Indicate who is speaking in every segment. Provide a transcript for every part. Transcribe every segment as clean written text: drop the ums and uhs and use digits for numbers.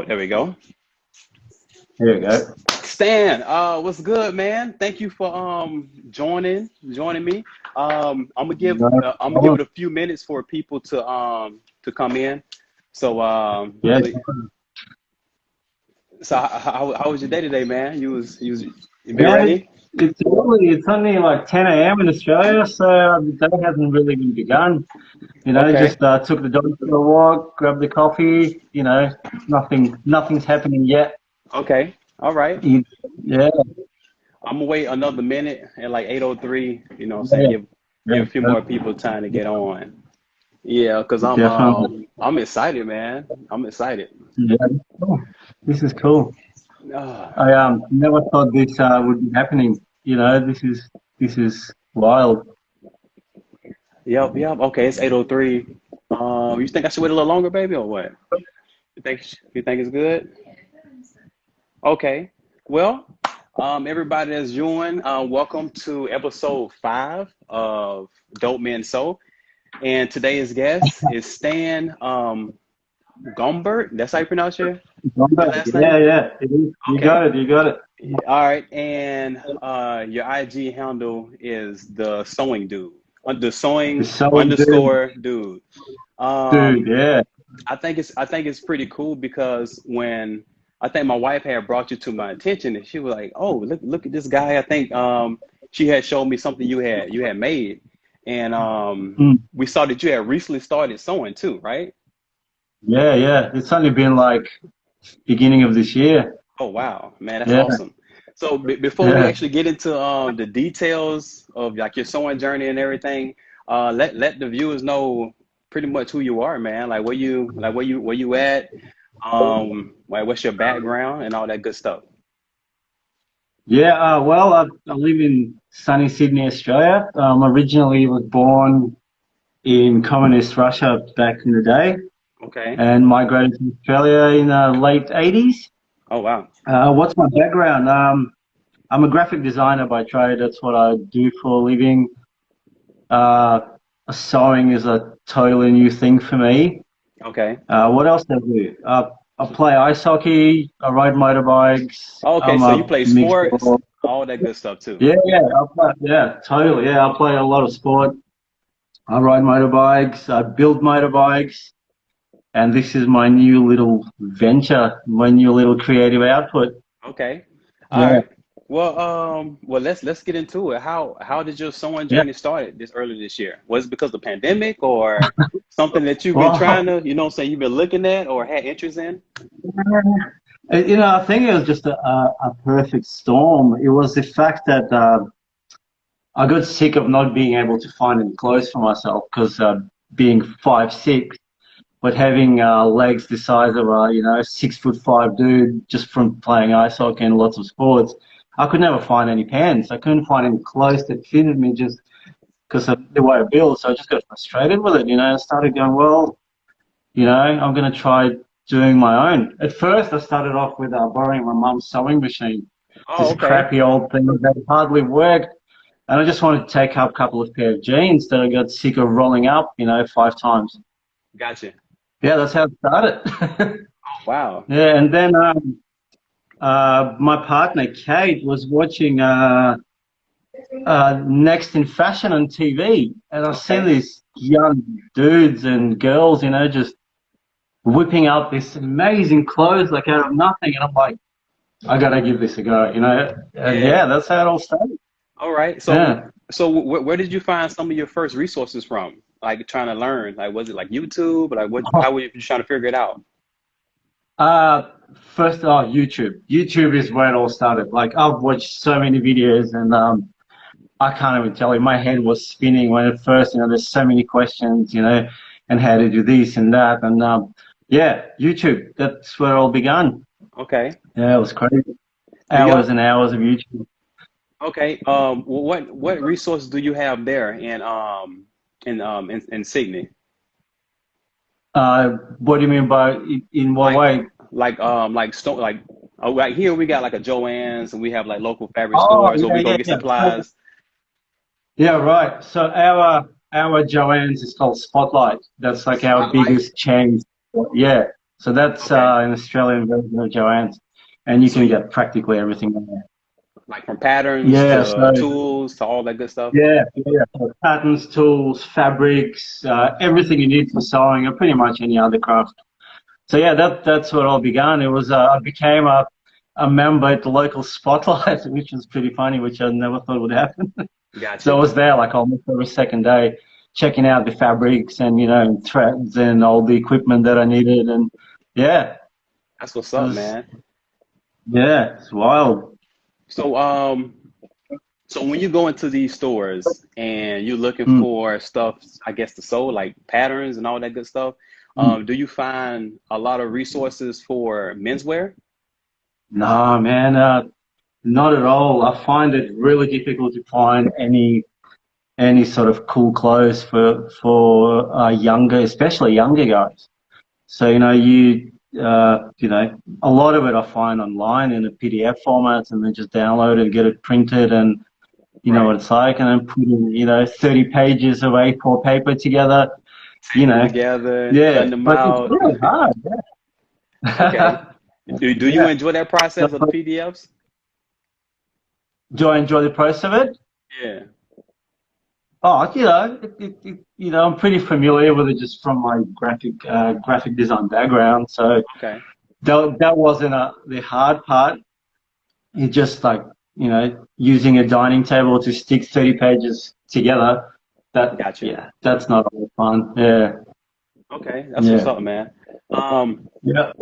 Speaker 1: there we go.
Speaker 2: There you go.
Speaker 1: Stan, what's good, man? Thank you for joining me.
Speaker 2: No
Speaker 1: I'm gonna give
Speaker 2: problem.
Speaker 1: it a few minutes for people to come in. So
Speaker 2: Yeah.
Speaker 1: how was your day today, man? You been
Speaker 2: Yeah,
Speaker 1: ready?
Speaker 2: it's early. It's only like 10 a.m. in Australia, so the day hasn't really even begun.
Speaker 1: Okay,
Speaker 2: Just took the dog for a walk, grabbed the coffee. Nothing's happening yet.
Speaker 1: okay, all right.
Speaker 2: You- Yeah,
Speaker 1: I'm gonna wait another minute at like 8:03. You know what I'm saying?
Speaker 2: yeah,
Speaker 1: Give a few
Speaker 2: yeah,
Speaker 1: more people time to get on. Yeah, because
Speaker 2: definitely.
Speaker 1: I'm excited, man. I'm excited.
Speaker 2: Yeah, cool. This is cool.
Speaker 1: Uh,
Speaker 2: I never thought this would be happening. This is wild.
Speaker 1: yep. Okay, it's 8:03. You think I should wait a little longer, baby, or what? You think it's good? Okay. Well, everybody that's joined, welcome to episode 5 of Dope Men So. And today's guest is Stan Gomberg. That's how you pronounce your
Speaker 2: Gomberg.
Speaker 1: last
Speaker 2: Yeah,
Speaker 1: name?
Speaker 2: yeah. It is. You
Speaker 1: Okay.
Speaker 2: got it. You got it.
Speaker 1: All right. And your IG handle is the sewing dude. The
Speaker 2: The
Speaker 1: sewing
Speaker 2: sewing dude,
Speaker 1: underscore dude.
Speaker 2: dude.
Speaker 1: Um,
Speaker 2: Yeah.
Speaker 1: I think it's pretty cool because when I think my wife had brought you to my attention and she was like, "Oh, look at this guy." I think she had showed me something you had made, and
Speaker 2: Mm.
Speaker 1: we saw that you had recently started sewing too, right?
Speaker 2: Yeah, yeah. It's only been like beginning of this year.
Speaker 1: Oh wow, man, that's
Speaker 2: Yeah,
Speaker 1: awesome. So before we
Speaker 2: yeah,
Speaker 1: actually get into the details of like your sewing journey and everything, let the viewers know pretty much who you are, man. Like where you at, like what's your background and all that good stuff.
Speaker 2: yeah. Well, I live in sunny Sydney, Australia. Originally was born in communist Russia back in the day,
Speaker 1: Okay.
Speaker 2: and migrated to Australia in the late 80s.
Speaker 1: Oh wow.
Speaker 2: What's my background? I'm a graphic designer by trade. That's what I do for a living. Uh, Sewing is a totally new thing for me.
Speaker 1: Okay.
Speaker 2: What else do I do? I play ice hockey. I ride motorbikes.
Speaker 1: Okay.
Speaker 2: I'm
Speaker 1: So you
Speaker 2: a
Speaker 1: play
Speaker 2: mixed
Speaker 1: sports,
Speaker 2: ball.
Speaker 1: all that good stuff too.
Speaker 2: Yeah, yeah, yeah, totally. Yeah, I play a lot of sport. I ride motorbikes. I build motorbikes, and this is my new little venture, my new little creative output.
Speaker 1: Okay. All
Speaker 2: Yeah,
Speaker 1: right. Well, let's get into it. How did your sewing
Speaker 2: yeah.
Speaker 1: journey started this early this year? Was it because of the pandemic or something that you've been
Speaker 2: Well,
Speaker 1: trying to, say you've been looking at or had interest in?
Speaker 2: I think it was just a perfect storm. It was the fact that I got sick of not being able to find any clothes for myself because being 5'6", but having legs the size of a 6'5" dude just from playing ice hockey and lots of sports, I could never find any pants. I couldn't find any clothes that fitted me just because of the way I built. So I just got frustrated with it. I started going, well, I'm going to try doing my own. At first, I started off with borrowing my mum's sewing machine,
Speaker 1: Oh,
Speaker 2: this
Speaker 1: okay.
Speaker 2: crappy old thing that hardly worked. And I just wanted to take up a couple of pair of jeans that I got sick of rolling up, 5 times.
Speaker 1: Gotcha.
Speaker 2: Yeah, that's how it started.
Speaker 1: Wow.
Speaker 2: Yeah, and then my partner Kate was watching Next in Fashion on TV, and I seen
Speaker 1: Okay.
Speaker 2: these young dudes and girls, just whipping out this amazing clothes like out of nothing, and I'm like, I gotta give this a go, and
Speaker 1: Yeah.
Speaker 2: yeah, that's how it all started.
Speaker 1: All right. So
Speaker 2: Yeah.
Speaker 1: so where did you find some of your first resources from? Like trying to learn? Like was it like YouTube? Like how were you trying to figure it out?
Speaker 2: Uh, First, YouTube. YouTube is where it all started. Like I've watched so many videos, and I can't even tell you. My head was spinning when at first, there's so many questions, and how to do this and that, and yeah, YouTube. That's where it all began.
Speaker 1: Okay.
Speaker 2: Yeah, it was crazy.
Speaker 1: Do
Speaker 2: Hours
Speaker 1: y'all
Speaker 2: and hours of YouTube.
Speaker 1: Okay. What resources do you have there in Sydney?
Speaker 2: What do you mean by in what
Speaker 1: Like
Speaker 2: way?
Speaker 1: like here we got like a Joann's and we have like local fabric
Speaker 2: Oh,
Speaker 1: stores where
Speaker 2: yeah,
Speaker 1: we go
Speaker 2: yeah,
Speaker 1: get
Speaker 2: yeah.
Speaker 1: supplies.
Speaker 2: Yeah, right. So our Joanne's is called Spotlight. That's like our
Speaker 1: Spotlight.
Speaker 2: biggest chain. Yeah. So that's
Speaker 1: Okay.
Speaker 2: an Australian version of Joanne's, and you
Speaker 1: So
Speaker 2: can get practically everything in there.
Speaker 1: like from patterns
Speaker 2: Yeah,
Speaker 1: to
Speaker 2: so
Speaker 1: tools to all that good stuff.
Speaker 2: yeah. So patterns, tools, fabrics, everything you need for sewing, or pretty much any other craft. So yeah, that's where it all began. It was I became a member at the local spotlight, which was pretty funny, which I never thought would happen.
Speaker 1: Got
Speaker 2: So I
Speaker 1: you.
Speaker 2: was there like almost every second day, checking out the fabrics and threads and all the equipment that I needed, and yeah,
Speaker 1: That's what's
Speaker 2: it
Speaker 1: up,
Speaker 2: was
Speaker 1: man.
Speaker 2: yeah, it's wild.
Speaker 1: So so when you go into these stores and you're looking
Speaker 2: Mm,
Speaker 1: for stuff, I guess to sew, like patterns and all that good stuff,
Speaker 2: mm.
Speaker 1: do you find a lot of resources for menswear?
Speaker 2: No, man, not at all. I find it really difficult to find any sort of cool clothes for younger, especially younger guys. So a lot of it I find online in a PDF format, and then just download it, get it printed, and you know
Speaker 1: Right.
Speaker 2: what it's like, and then put in 30 pages of A4 paper together. You
Speaker 1: Putting them
Speaker 2: know,
Speaker 1: together,
Speaker 2: yeah,
Speaker 1: cutting them
Speaker 2: but it's
Speaker 1: out.
Speaker 2: really hard.
Speaker 1: Okay.
Speaker 2: Yeah.
Speaker 1: Do you
Speaker 2: Yeah.
Speaker 1: enjoy that process of the PDFs?
Speaker 2: Do I enjoy the process of it?
Speaker 1: Yeah.
Speaker 2: Oh, I'm pretty familiar with it just from my graphic design background. So
Speaker 1: Okay.
Speaker 2: that wasn't the hard part. It's just like, using a dining table to stick 30 pages together.
Speaker 1: Gotcha.
Speaker 2: That's not all fun. Yeah,
Speaker 1: Okay. That's what's
Speaker 2: yeah,
Speaker 1: up, man. Um,
Speaker 2: yeah.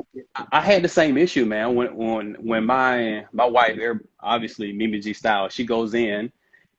Speaker 1: I had the same issue, man. When my wife, obviously Mimi G style, she goes in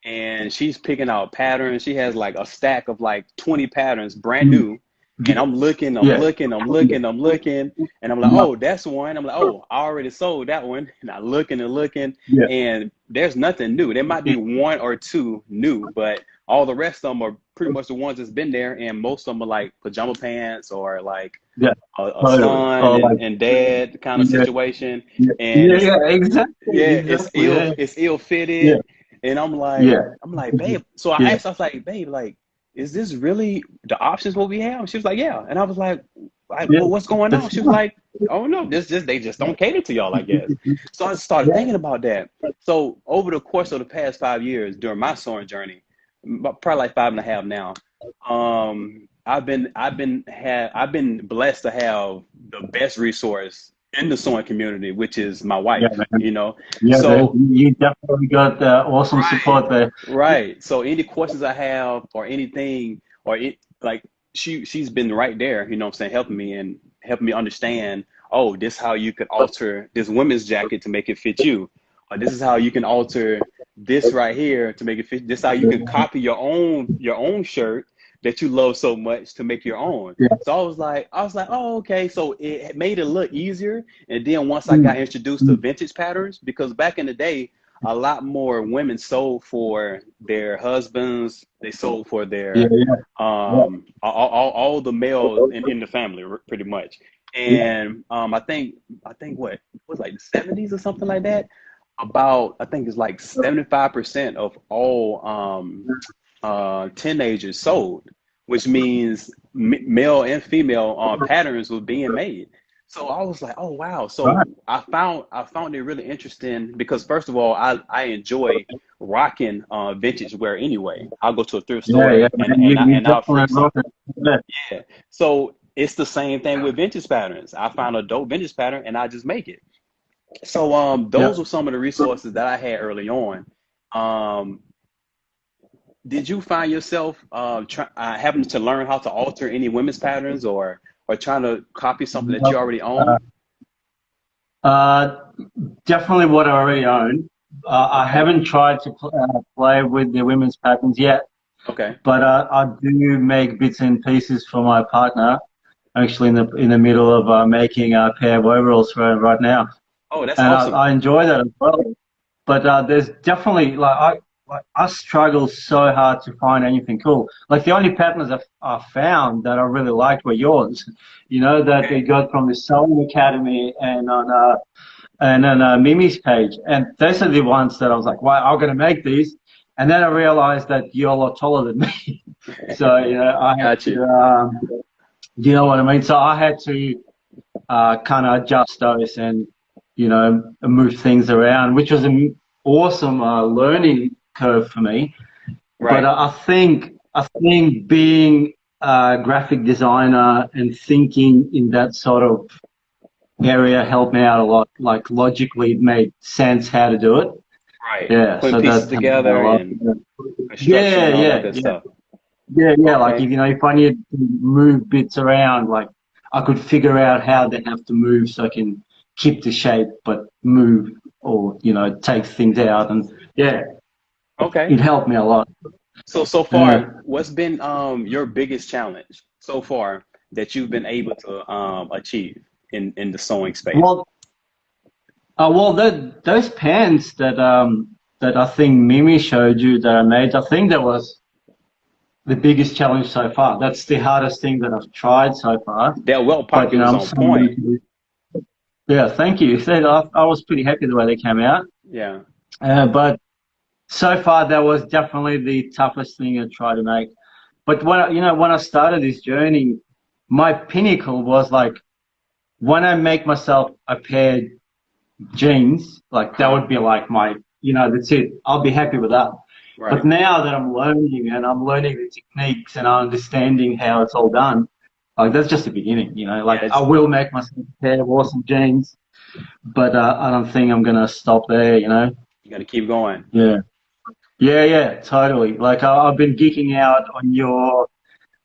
Speaker 1: and she's picking out patterns. She has like a stack of like 20 patterns, brand
Speaker 2: Mm,
Speaker 1: new. And I'm looking, I'm
Speaker 2: yeah,
Speaker 1: looking, I'm looking, I'm looking, and I'm like,
Speaker 2: yeah,
Speaker 1: oh, that's one. I'm like, oh, I already sold that one. And I'm looking and looking,
Speaker 2: yeah.
Speaker 1: and there's nothing new. There might be one or two new, but all the rest of them are pretty much the ones that's been there, and most of them are like pajama pants or like
Speaker 2: Yeah,
Speaker 1: a
Speaker 2: totally.
Speaker 1: son
Speaker 2: Or like,
Speaker 1: and dad kind of
Speaker 2: yeah,
Speaker 1: situation,
Speaker 2: yeah,
Speaker 1: and
Speaker 2: yeah,
Speaker 1: it's
Speaker 2: yeah, exactly,
Speaker 1: yeah,
Speaker 2: exactly. Yeah,
Speaker 1: it's ill
Speaker 2: yeah,
Speaker 1: fitted, and
Speaker 2: yeah,
Speaker 1: I'm like, babe. So I
Speaker 2: yeah,
Speaker 1: asked, I was like, babe, like, is this really the options what we have? She was like, yeah, and I was like,
Speaker 2: yeah.
Speaker 1: well, what's going on?
Speaker 2: It's
Speaker 1: She was
Speaker 2: fun.
Speaker 1: like, oh no, this just they just don't cater to y'all, I guess. So I started
Speaker 2: Yeah.
Speaker 1: thinking about that. So over the course of the past 5 years during my sewing journey, probably like 5.5 now. I've been blessed to have the best resource in the sewing community, which is my
Speaker 2: Yeah,
Speaker 1: wife,
Speaker 2: man.
Speaker 1: you know.
Speaker 2: Yeah, man.
Speaker 1: So
Speaker 2: You definitely got awesome
Speaker 1: right,
Speaker 2: support there.
Speaker 1: right. So any questions I have or anything or it like she's been right there, you know what I'm saying, helping me and helping me understand, oh, this how you could alter this women's jacket to make it fit you. Or this is how you can alter this right here to make it fit. This is how you can copy your own shirt that you love so much to make your own.
Speaker 2: Yeah.
Speaker 1: So I was like, oh, okay. So it made it look easier. And then once I got
Speaker 2: Mm,
Speaker 1: introduced to
Speaker 2: mm.
Speaker 1: vintage patterns, because back in the day, a lot more women sold for their husbands. They sold for
Speaker 2: Yeah,
Speaker 1: their
Speaker 2: yeah, yeah,
Speaker 1: all the male in the family, pretty much.
Speaker 2: yeah,
Speaker 1: And I think what was like the 70s or something like that. About I think it's like 75% of all teenagers sold, which means male and female patterns were being made. So I was like, oh wow. So
Speaker 2: right.
Speaker 1: I found it really interesting because first of all, I enjoy rocking vintage wear anyway. I'll go to a thrift
Speaker 2: Yeah,
Speaker 1: store
Speaker 2: yeah, man. You
Speaker 1: and I'll
Speaker 2: definitely
Speaker 1: flip
Speaker 2: rock
Speaker 1: something.
Speaker 2: it. Yeah,
Speaker 1: Yeah. So it's the same thing with vintage patterns. I found a dope vintage pattern and I just make it. So those
Speaker 2: yeah.
Speaker 1: were some of the resources that I had early on. Um, did you find yourself having to learn how to alter any women's patterns or trying to copy something that you
Speaker 2: No,
Speaker 1: already
Speaker 2: uh,
Speaker 1: own?
Speaker 2: uh, definitely what I already own. I
Speaker 1: Okay.
Speaker 2: haven't tried to play with the women's patterns yet,
Speaker 1: Okay.
Speaker 2: but I do make bits and pieces for my partner. Actually, in the middle of making a pair of overalls for her right now,
Speaker 1: Oh, that's
Speaker 2: and
Speaker 1: awesome.
Speaker 2: I enjoy that as well. But there's definitely I struggle so hard to find anything cool. Like the only patterns I found that I really liked were yours. You know that they
Speaker 1: Okay.
Speaker 2: got from the Sewing Academy and on Mimi's page, and those are the ones that I was like, wow, I'm gonna make these. And then I realized that you're a lot taller than me, so I had
Speaker 1: Got you.
Speaker 2: to. You know what I mean? So I had to kind of adjust those and, you know, move things around, which was an awesome learning curve for me.
Speaker 1: Right.
Speaker 2: But I think being a graphic designer and thinking in that sort of area helped me out a lot. Like logically, it made sense how to do it.
Speaker 1: Right.
Speaker 2: Yeah,
Speaker 1: Putting
Speaker 2: so
Speaker 1: pieces
Speaker 2: that helped me a
Speaker 1: together
Speaker 2: lot.
Speaker 1: and construction
Speaker 2: Yeah,
Speaker 1: and all that
Speaker 2: yeah,
Speaker 1: good
Speaker 2: yeah,
Speaker 1: stuff.
Speaker 2: yeah. Like
Speaker 1: Okay.
Speaker 2: if you know, if I need to move bits around, like I could figure out how they have to move so I can keep the shape but move or you know take things out, and yeah,
Speaker 1: Okay.
Speaker 2: it helped me a lot.
Speaker 1: So
Speaker 2: Yeah.
Speaker 1: far, what's been your biggest challenge so far that you've been able to achieve in the sewing space?
Speaker 2: Well, those pants that I think Mimi showed you that I made, I think that was the biggest challenge so far. That's the hardest thing that I've tried so far.
Speaker 1: That welt
Speaker 2: But
Speaker 1: pocket
Speaker 2: you know,
Speaker 1: was
Speaker 2: I'm
Speaker 1: on
Speaker 2: so ready
Speaker 1: point.
Speaker 2: to do. Yeah, thank you. So I was pretty happy the way they came out.
Speaker 1: Yeah.
Speaker 2: But so far, that was definitely the toughest thing to try to make. But when I started this journey, my pinnacle was like when I make myself a pair of jeans, like that
Speaker 1: Uh-huh.
Speaker 2: would be like my, that's it. I'll be happy with that. But
Speaker 1: Right.
Speaker 2: now that I'm learning and I'm learning the techniques and I'm understanding how it's all done, like that's just the beginning, Like
Speaker 1: Yeah.
Speaker 2: I will make myself a pair of awesome jeans, but I don't think I'm gonna stop there.
Speaker 1: You got to keep going.
Speaker 2: Yeah, yeah, totally. Like I've been geeking out on your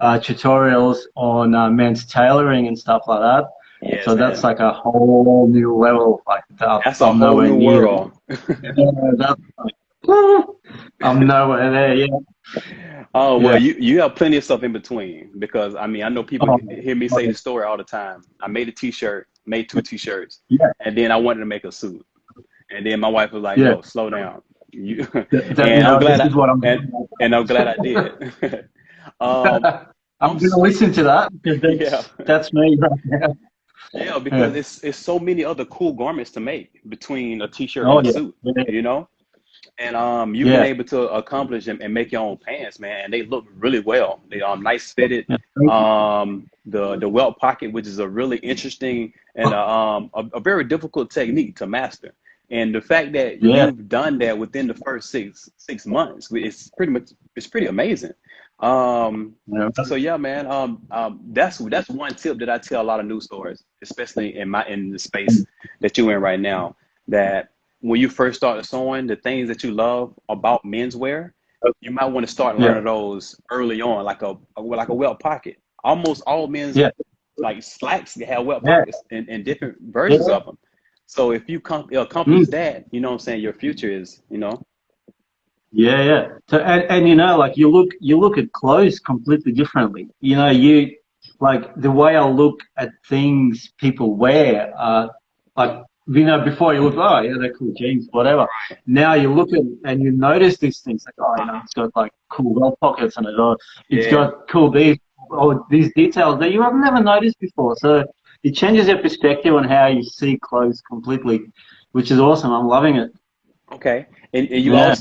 Speaker 2: tutorials on men's tailoring and stuff like that.
Speaker 1: Yes,
Speaker 2: So that's
Speaker 1: man.
Speaker 2: like a whole new level. Like
Speaker 1: That's a
Speaker 2: I'm
Speaker 1: whole
Speaker 2: nowhere
Speaker 1: new
Speaker 2: near that.
Speaker 1: world.
Speaker 2: Yeah, that's like, I'm nowhere there. Yeah,
Speaker 1: Oh, well,
Speaker 2: yeah.
Speaker 1: you have plenty of stuff in between because I mean, I know people
Speaker 2: Oh,
Speaker 1: hear me say the story all the time. I made a t-shirt, made two t-shirts,
Speaker 2: yeah,
Speaker 1: and then I wanted to make a suit. And then my wife was like,
Speaker 2: yeah.
Speaker 1: "No, slow down." You
Speaker 2: That
Speaker 1: and I'm
Speaker 2: now
Speaker 1: glad
Speaker 2: this
Speaker 1: I
Speaker 2: is what I'm
Speaker 1: and
Speaker 2: doing.
Speaker 1: and I'm glad I did. um,
Speaker 2: I'm
Speaker 1: I'm
Speaker 2: gonna
Speaker 1: s-
Speaker 2: listen to that because
Speaker 1: yeah.
Speaker 2: that's me right now.
Speaker 1: Yeah, because
Speaker 2: Yeah.
Speaker 1: it's so many other cool garments to make between a t-shirt and
Speaker 2: Oh
Speaker 1: a
Speaker 2: yeah,
Speaker 1: suit,
Speaker 2: yeah,
Speaker 1: you know? And you've been
Speaker 2: yeah.
Speaker 1: able to accomplish and make your own pants, man, and they look really well. They are nice fitted.
Speaker 2: Yeah. Thank you.
Speaker 1: The welt pocket, which is a really interesting and a very difficult technique to master. And the fact that
Speaker 2: Yeah,
Speaker 1: you've done that within the first six months, it's pretty amazing. Um,
Speaker 2: yeah,
Speaker 1: so yeah, man, that's one tip that I tell a lot of new stores, especially in the space that you're in right now. That when you first start sewing, the things that you love about menswear, you might want to start
Speaker 2: yeah,
Speaker 1: learning those early on, like a welt pocket. Almost all men's
Speaker 2: yeah,
Speaker 1: like slacks have welt
Speaker 2: yeah,
Speaker 1: pockets and different versions
Speaker 2: yeah.
Speaker 1: of them. So if you accomplish
Speaker 2: Mm.
Speaker 1: that, you know what I'm saying, your future is,
Speaker 2: Yeah, yeah. So and like you look at clothes completely differently. You like the way I look at things people wear. Like before you look, oh yeah, they're cool jeans, whatever. Now you look at and you notice these things like, oh, it's got like cool belt pockets on it, or it's
Speaker 1: yeah.
Speaker 2: got cool these or these details that you have never noticed before. So it changes your perspective on how you see clothes completely, which is awesome. I'm loving it.
Speaker 1: Okay. And
Speaker 2: Yeah.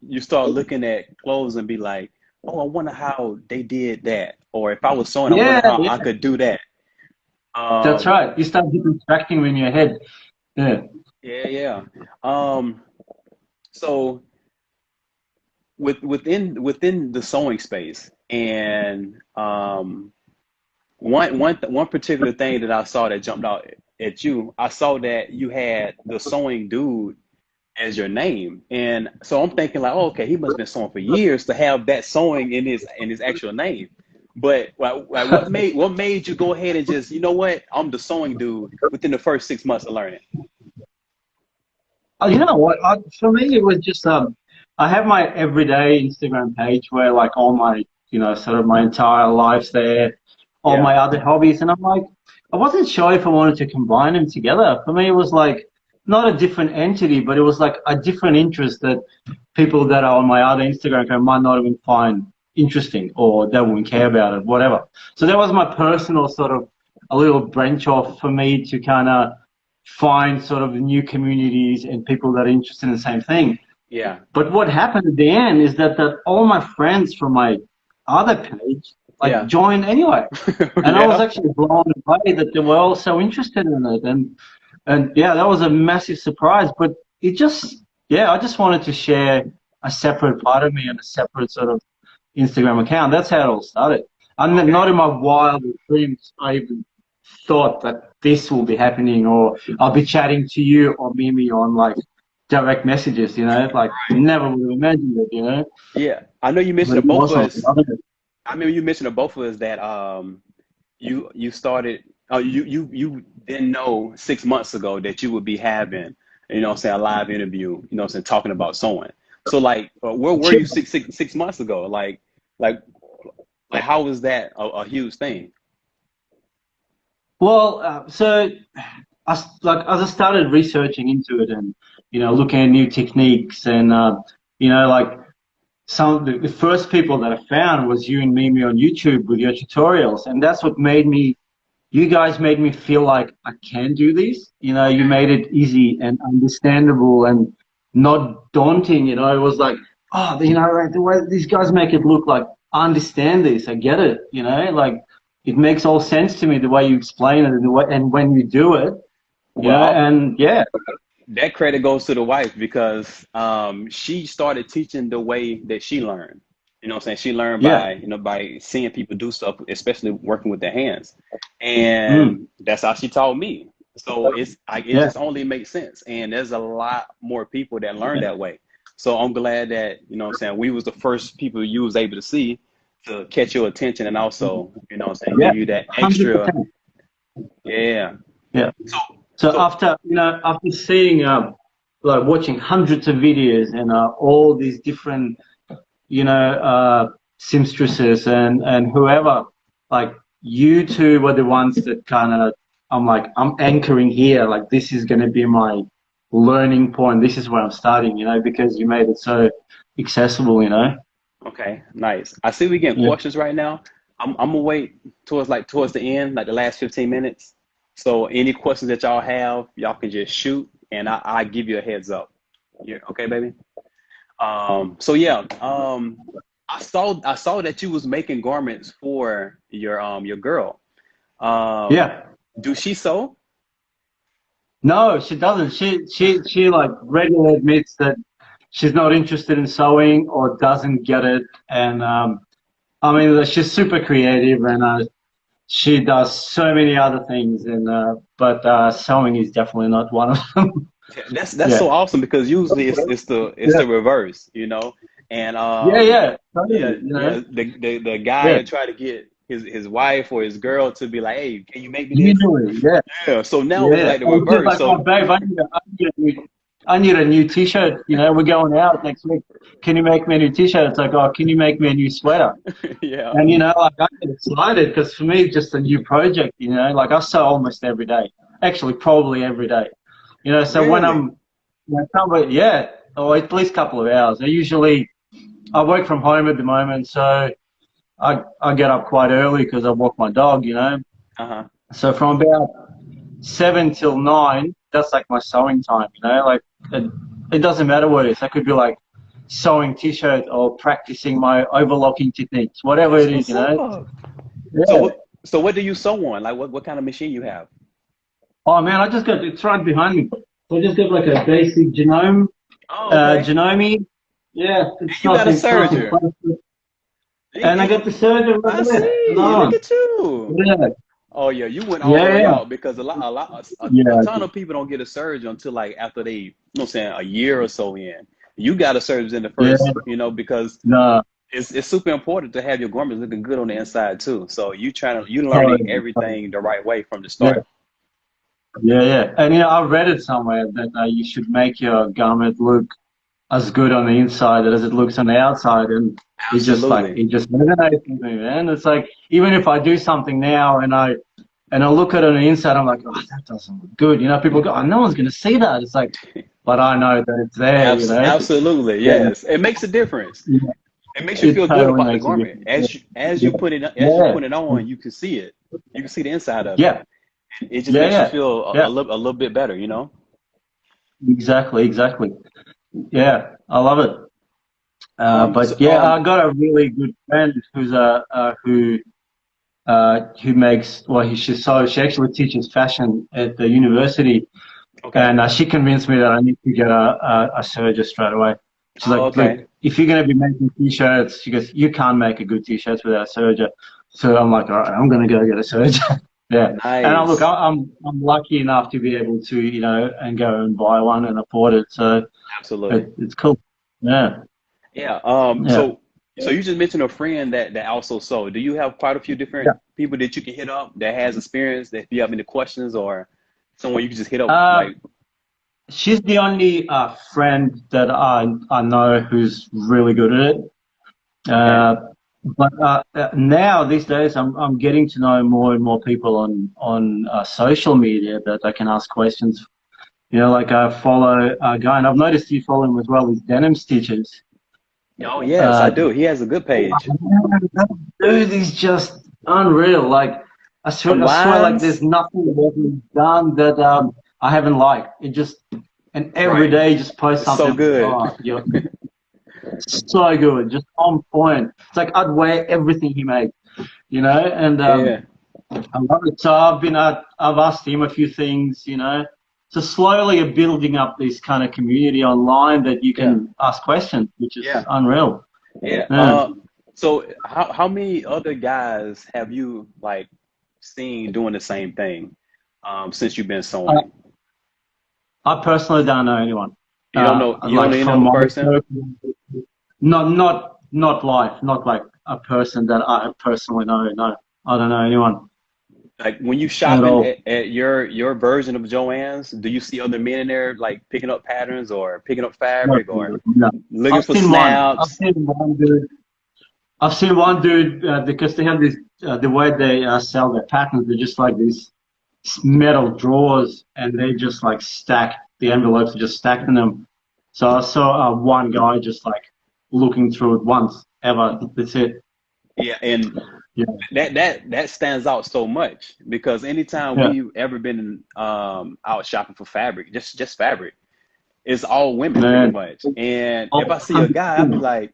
Speaker 1: you start looking at clothes and be like, oh, I wonder how they did that. Or if I was sewing, I wonder
Speaker 2: Yeah,
Speaker 1: how I
Speaker 2: yeah.
Speaker 1: could do that.
Speaker 2: That's
Speaker 1: Um,
Speaker 2: right. You start distracting in your head. Yeah.
Speaker 1: yeah, yeah. Um, so within the sewing space and one particular thing that I saw that jumped out at you, I saw that you had the sewing dude as your name. And so I'm thinking like, oh, okay, he must have been sewing for years to have that sewing in his actual name. But like what made you go ahead and just, you know what, I'm the sewing dude within the first 6 months of learning?
Speaker 2: Oh, you know what? For me, it was just I have my everyday Instagram page where like all my sort of my entire life's there, all
Speaker 1: Yeah.
Speaker 2: my other hobbies, and I'm like, I wasn't sure if I wanted to combine them together. For me, it was like not a different entity, but it was like a different interest that people that are on my other Instagram account might not even find interesting or they wouldn't care about it, whatever. So that was my personal sort of a little branch off for me to kind of find sort of new communities and people that are interested in the same thing.
Speaker 1: Yeah.
Speaker 2: But what happened at the end is that all my friends from my other page like join anyway. And I was actually blown away that they were all so interested in it. And yeah, that was a massive surprise. But it just, yeah, I just wanted to share a separate part of me and a separate sort of Instagram account. That's how it all started. And not in my wildest dreams I even thought that this will be happening, or I'll be chatting to you or Mimi on like direct messages, you know, like never would have imagined it, you know.
Speaker 1: Yeah, I know you mentioned to both of us. I mean, you mentioned to both of us that you started. You didn't know 6 months ago that you would be having, you know, say a live interview, you know, saying talking about sewing. So like, where were you six months ago? Like how was that a huge thing?
Speaker 2: Well, so as I started researching into it and, you know, looking at new techniques and, you know, like some of the first people that I found was you and Mimi on YouTube with your tutorials. And that's what made me, you guys made me feel like I can do this. You know, you made it easy and understandable and not daunting. You know, it was like, oh, you know, like the way these guys make it look like, I understand this, I get it, you know, like it makes all sense to me the way you explain it and the way, and when you do it, and yeah.
Speaker 1: That credit goes to the wife because she started teaching the way that she learned. You know what I'm saying? She learned by, you know, by seeing people do stuff, especially working with their hands. And that's how she taught me. So it's like, it just only makes sense. And there's a lot more people that learn that way. So I'm glad that, you know what I'm saying, we was the first people you was able to see to catch your attention and also, you know what I'm saying, give you that extra. 100%. Yeah.
Speaker 2: So after, you know, after seeing, like watching hundreds of videos and all these different, you know, seamstresses and whoever, like you two were the ones that kind of, I'm like, I'm anchoring here, like this is going to be my learning point. This is where I'm starting, you know, because you made it so accessible, you know.
Speaker 1: Okay, nice. I see we getting questions right now. I'm gonna wait towards the end, like the last 15 minutes. So any questions that y'all have, y'all can just shoot, and I give you a heads up. Yeah, okay, baby. So yeah, I saw that you was making garments for your girl. Do she sew?
Speaker 2: No, she doesn't. She like regularly admits that she's not interested in sewing or doesn't get it. And I mean, she's super creative and she does so many other things. And but sewing is definitely not one of them.
Speaker 1: That's so awesome because usually it's the reverse, you know. And the guy try to get his wife or his girl to be like, hey, can you make me this? Yeah. So now it's like the reverse. Like, so,
Speaker 2: oh, babe, I need a new T-shirt. You know, we're going out next week. Can you make me a new T-shirt? It's like, oh, can you make me a new sweater? And you know, like I get excited because for me, it's just a new project. You know, like I sew almost every day. Actually, probably every day. You know, so when I'm, or at least a couple of hours. I work from home at the moment, so I get up quite early because I walk my dog, you know. So from about 7 till 9, that's like my sewing time, you know. Like it doesn't matter what it is. I could be like sewing T-shirt or practicing my overlocking techniques, whatever it is, you know.
Speaker 1: So what do you sew on? Like what kind of machine you have?
Speaker 2: Oh man, it's right behind me. So I just got like a basic Genome, Genome. Yeah, it's
Speaker 1: you got a serger.
Speaker 2: And I got the serger.
Speaker 1: I see. Look at you.
Speaker 2: Yeah.
Speaker 1: Oh yeah, you went all the way out because a ton of people don't get a surge until like after they, you know what I'm saying, a year or so in. You got a surge in the first, you know, because it's super important to have your garments looking good on the inside too. So you learning everything the right way from the start.
Speaker 2: Yeah. And you know, I read it somewhere that you should make your garment look as good on the inside as it looks on the outside, and it just resonates with me, man. It's like even if I do something now and I look at it on the inside, I'm like, oh, that doesn't look good. You know, people go, oh, no one's gonna see that. It's like, but I know that it's there. You know?
Speaker 1: Absolutely, yes. It makes a difference. It makes you feel good about the garment. As you put it on, you can see it. You can see the inside of it. It just makes you feel a little bit better, you know.
Speaker 2: Exactly. Yeah, I love it. I got a really good friend who who makes, well, she actually teaches fashion at the university.
Speaker 1: Okay.
Speaker 2: And she convinced me that I need to get a serger straight away. She's like,
Speaker 1: Okay.
Speaker 2: look, if you're going to be making t-shirts, she goes, you can't make a good t-shirts without a serger. So I'm like, all right, I'm going to go get a serger. Yeah. And look,
Speaker 1: Nice.
Speaker 2: I'm lucky enough to be able to, you know, and go and buy one and afford it. So
Speaker 1: Absolutely.
Speaker 2: it's cool. Yeah.
Speaker 1: Yeah.
Speaker 2: Yeah.
Speaker 1: So you just mentioned a friend that also sold. Do you have quite a few different people that you can hit up that has experience, that if you have any questions, or someone you can just hit up like?
Speaker 2: She's the only friend that I know who's really good at it.
Speaker 1: Okay.
Speaker 2: But now these days, I'm getting to know more and more people on social media that I can ask questions. You know, like I follow a guy, and I've noticed you follow him as well. With Denim Stitches.
Speaker 1: Oh yes, I do. He has a good page.
Speaker 2: Dude, he's just unreal. Like
Speaker 1: Some
Speaker 2: I swear, like
Speaker 1: lines.
Speaker 2: there's nothing that he's done that I haven't liked. It just and every
Speaker 1: Right.
Speaker 2: day he just posts
Speaker 1: It's so
Speaker 2: something.
Speaker 1: good.
Speaker 2: Oh, yeah, so good, just on point. It's like I'd wear everything he made, you know. And
Speaker 1: Yeah.
Speaker 2: I love it. So I've asked him a few things, you know. So slowly you're building up this kind of community online that you
Speaker 1: Yeah.
Speaker 2: can ask questions, which is
Speaker 1: Yeah.
Speaker 2: unreal.
Speaker 1: Yeah.
Speaker 2: Yeah.
Speaker 1: So how many other guys have you like seen doing the same thing since you've been
Speaker 2: I,
Speaker 1: sewing?
Speaker 2: I personally don't know anyone.
Speaker 1: You don't
Speaker 2: Like
Speaker 1: know any
Speaker 2: from
Speaker 1: other
Speaker 2: my
Speaker 1: person?
Speaker 2: not life, not like a person that I personally know. No, I don't know anyone
Speaker 1: Like when you
Speaker 2: at
Speaker 1: shopping
Speaker 2: all.
Speaker 1: at your version of Joann's, do you see other men in there like picking up patterns or picking up
Speaker 2: No,
Speaker 1: fabric or
Speaker 2: no.
Speaker 1: looking
Speaker 2: I've
Speaker 1: for
Speaker 2: seen one. I've
Speaker 1: snaps?
Speaker 2: seen one dude. I've seen one dude because they have this the way they sell their patterns. They're just like these metal drawers, and they just like stack the envelopes, are just stacked in them. So I saw one guy just like looking through it once ever. That's it.
Speaker 1: Yeah, and
Speaker 2: Yeah,
Speaker 1: that stands out so much because anytime
Speaker 2: yeah,
Speaker 1: we've ever been out shopping for fabric, just fabric, it's all women pretty
Speaker 2: man.
Speaker 1: much. And if
Speaker 2: Oh,
Speaker 1: I see a guy, I'll be
Speaker 2: 100%.
Speaker 1: like,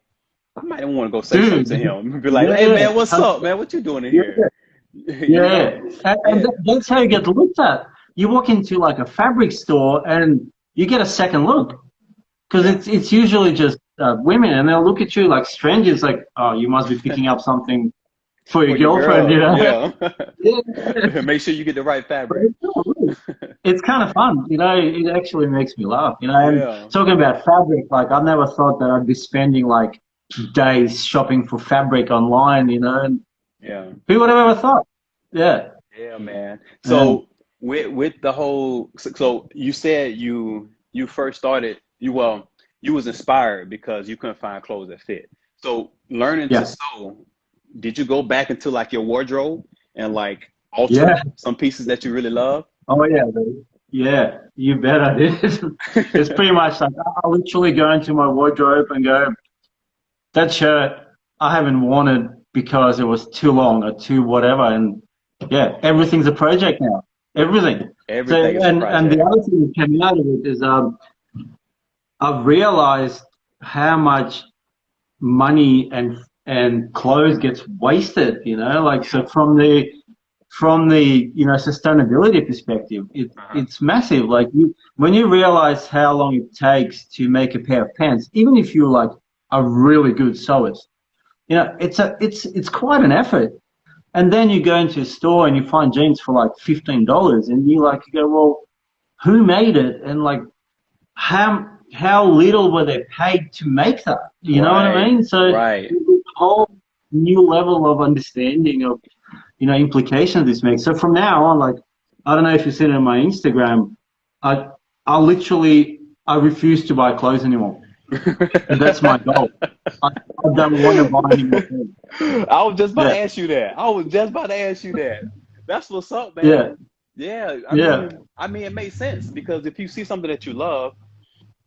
Speaker 1: I might want to go say something to
Speaker 2: Dude,
Speaker 1: him. Be like, hey
Speaker 2: yeah,
Speaker 1: man, what's up, man? What you doing in
Speaker 2: yeah,
Speaker 1: here? You
Speaker 2: yeah.
Speaker 1: know?
Speaker 2: And
Speaker 1: Yeah,
Speaker 2: that's how you get looked at. You walk into like a fabric store and you get a second look because
Speaker 1: yeah.
Speaker 2: it's usually just women, and they'll look at you like strangers, like, oh, you must be picking up something for your
Speaker 1: For your
Speaker 2: girlfriend, you
Speaker 1: girl,
Speaker 2: know?
Speaker 1: yeah.
Speaker 2: Yeah.
Speaker 1: Make sure you get the right
Speaker 2: But
Speaker 1: fabric.
Speaker 2: it's kind of fun, you know. It actually makes me laugh, you know. And
Speaker 1: Yeah,
Speaker 2: talking about fabric, like I never thought that I'd be spending like days shopping for fabric online, you know. And
Speaker 1: yeah.
Speaker 2: who would have ever thought? Yeah,
Speaker 1: Yeah, man.
Speaker 2: yeah,
Speaker 1: So with the whole, so you said you first started you was inspired because you couldn't find clothes that fit. So learning to
Speaker 2: yeah,
Speaker 1: sew, did you go back into like your wardrobe and like alter
Speaker 2: yeah.
Speaker 1: some pieces that you really love?
Speaker 2: Oh yeah, dude. Yeah. You bet I did. It's pretty much like I literally go into my wardrobe and go, that shirt I haven't worn it because it was too long or too whatever, and yeah, everything's a project now. Everything. So
Speaker 1: Everything is a
Speaker 2: and the
Speaker 1: project.
Speaker 2: other thing that came out of it is I've realized how much money and clothes gets wasted, you know, like so from the you know sustainability perspective,
Speaker 1: Uh-huh.
Speaker 2: it's massive. Like when you realize how long it takes to make a pair of pants, even if you're like a really good sewist, you know, it's quite an effort. And then you go into a store and you find jeans for like $15, and you go, well, who made it, and like how little were they paid to make that? You know what I
Speaker 1: Right,
Speaker 2: mean? So
Speaker 1: right.
Speaker 2: there's a whole new level of understanding of you know implications this makes. So from now on, like I don't know if you've seen it on my Instagram, I I refuse to buy clothes anymore. That's my goal. I, I don't want to buy any more clothes.
Speaker 1: I was just about to
Speaker 2: Yeah,
Speaker 1: ask you that. I was just about to ask you that. That's what's up,
Speaker 2: yeah,
Speaker 1: man. Yeah,
Speaker 2: yeah,
Speaker 1: I mean, it makes sense because if you see something that you love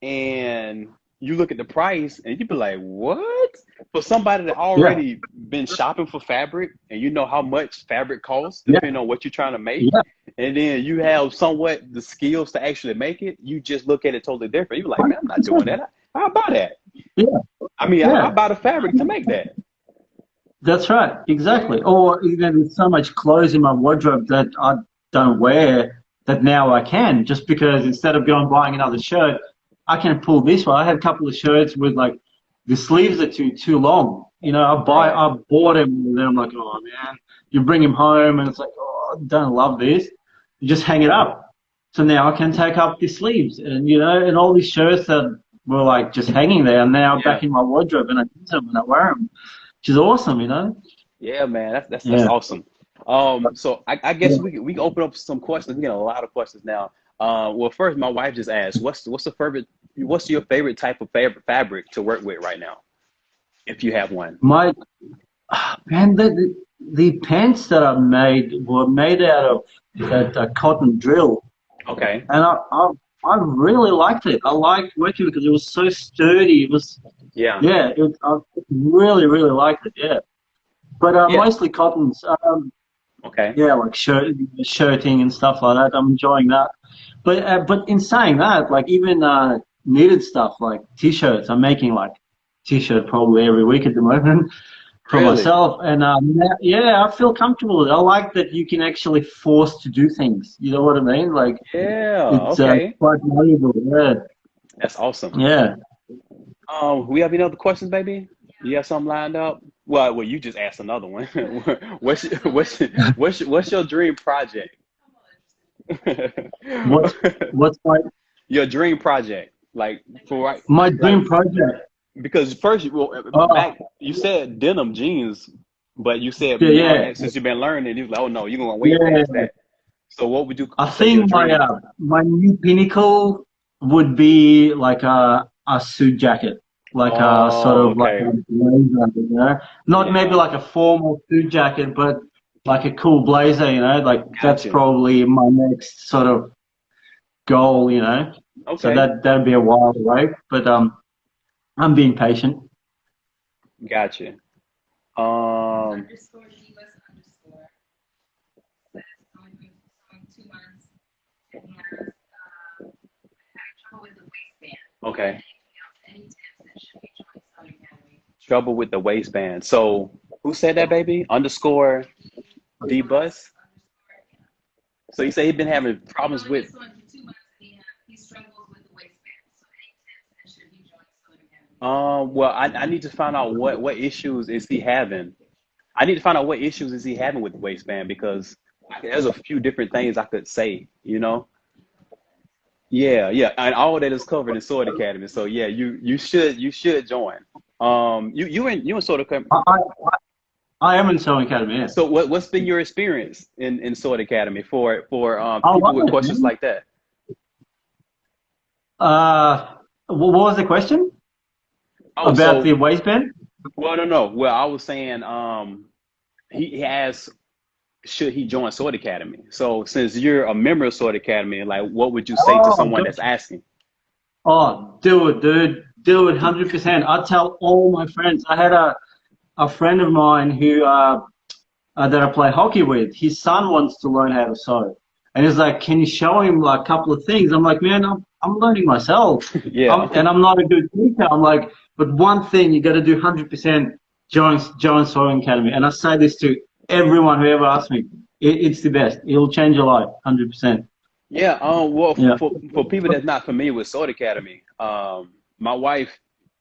Speaker 1: and you look at the price and you be like, "What?" For somebody that
Speaker 2: yeah,
Speaker 1: already been shopping for fabric and you know how much fabric costs
Speaker 2: yeah,
Speaker 1: depending on what you're trying to make,
Speaker 2: yeah.
Speaker 1: and then you have somewhat the skills to actually make it, you just look at it totally different. You're like, "Man, I'm not doing
Speaker 2: 100%.
Speaker 1: that. I'll buy that.
Speaker 2: Yeah,
Speaker 1: I mean, I'll
Speaker 2: yeah.
Speaker 1: buy the fabric to make that."
Speaker 2: That's right, exactly. Or even there's so much clothes in my wardrobe that I don't wear that now I can, just because instead of going buying another shirt, I can pull this one. I had a couple of shirts with like the sleeves are too long. You know,
Speaker 1: Right.
Speaker 2: I bought them and then I'm like, oh man, you bring them home and it's like, oh, I don't love this. You just hang it up. So now I can take up the sleeves and you know, and all these shirts that were like just hanging there are now
Speaker 1: Yeah.
Speaker 2: back in my wardrobe and I use them and I wear them, which is awesome, you know.
Speaker 1: Yeah, man. That's
Speaker 2: Yeah.
Speaker 1: awesome. So I guess we can open up some questions. We get a lot of questions now. Well, first, my wife just asked, what's your favorite type of fabric to work with right now, if you have one?
Speaker 2: My man, the pants that I made were made out of that cotton drill,
Speaker 1: Okay.
Speaker 2: and I really liked it. I liked working because it was so sturdy. It was
Speaker 1: Yeah.
Speaker 2: yeah, I really liked it. Yeah, but
Speaker 1: Yeah.
Speaker 2: mostly cottons.
Speaker 1: Okay.
Speaker 2: Yeah, like shirting and stuff like that. I'm enjoying that. But in saying that, like even knitted stuff like t-shirts, I'm making like t-shirt probably every week at the moment for
Speaker 1: Really?
Speaker 2: myself. And yeah, I feel comfortable with it. I like that you can actually force to do things. You know what I mean? Like
Speaker 1: Yeah.
Speaker 2: it's
Speaker 1: Okay.
Speaker 2: quite valuable. Yeah,
Speaker 1: That's awesome.
Speaker 2: yeah.
Speaker 1: We have any other questions, baby? You have something lined up? Well, you just asked another one. What's your dream project?
Speaker 2: What's what's
Speaker 1: Your dream project, like for right,
Speaker 2: my
Speaker 1: like
Speaker 2: dream project?
Speaker 1: because first, well, back
Speaker 2: Oh,
Speaker 1: you said denim jeans, but you said
Speaker 2: yeah,
Speaker 1: now
Speaker 2: yeah,
Speaker 1: that since you've been learning, you was like, oh no, you're going way past
Speaker 2: yeah.
Speaker 1: that. So what would you
Speaker 2: I
Speaker 1: say your
Speaker 2: think
Speaker 1: dream?
Speaker 2: my new pinnacle would be like a suit jacket, like a sort
Speaker 1: Oh,
Speaker 2: of like a
Speaker 1: okay,
Speaker 2: blazer, you know, not maybe
Speaker 1: yeah,
Speaker 2: like a formal suit jacket, but like a cool blazer, you know, like that's
Speaker 1: gotcha.
Speaker 2: probably my next sort of goal, you know. So
Speaker 1: Okay,
Speaker 2: that'd be a while away, but I'm being patient.
Speaker 1: gotcha.
Speaker 3: Underscore divas underscore says going 2 months and has had trouble with the waistband.
Speaker 1: Okay,
Speaker 3: Anything else? Any tips that should be joined Southern Academy?
Speaker 1: trouble with the waistband. So who said that, baby? Underscore D bus.
Speaker 3: Underscore, yeah.
Speaker 1: So you say he's been having problems with.
Speaker 3: Just going for 2 months and he struggles with the waistband. So any tips that should he join Southern Academy?
Speaker 1: Well, I need to find out what issues is he having. I need to find out what issues is he having with the waistband because there's a few different things I could say, you know? Yeah, yeah, and all that is covered in Sword Academy. So yeah, you should join. You in Sword Academy.
Speaker 2: I I, I am in Southern Academy. Yeah.
Speaker 1: So what's been your experience in Sword Academy for
Speaker 2: I
Speaker 1: people
Speaker 2: love
Speaker 1: with
Speaker 2: it,
Speaker 1: questions
Speaker 2: man.
Speaker 1: like that?
Speaker 2: What was the question
Speaker 1: Oh,
Speaker 2: about the
Speaker 1: so
Speaker 2: waistband?
Speaker 1: well, no. Well, I was saying he asked should he join Sword Academy. So since you're a member of Sword Academy, like what would you say to
Speaker 2: Oh,
Speaker 1: someone that's
Speaker 2: gotcha.
Speaker 1: asking?
Speaker 2: Oh, do it, dude. Do it 100%. I tell all my friends. I had a friend of mine who that I play hockey with. His son wants to learn how to sew, and he's like, "Can you show him like a couple of things?" I'm like, "Man, I'm learning myself.
Speaker 1: Yeah.
Speaker 2: And I'm not a good teacher." I'm like, "But one thing you got to do 100%. Join Sewing Academy." And I say this to everyone who ever asks me. It's the best. It'll change your life 100%.
Speaker 1: Yeah, well,
Speaker 2: Yeah.
Speaker 1: for people that's not familiar with Sword Academy, my wife,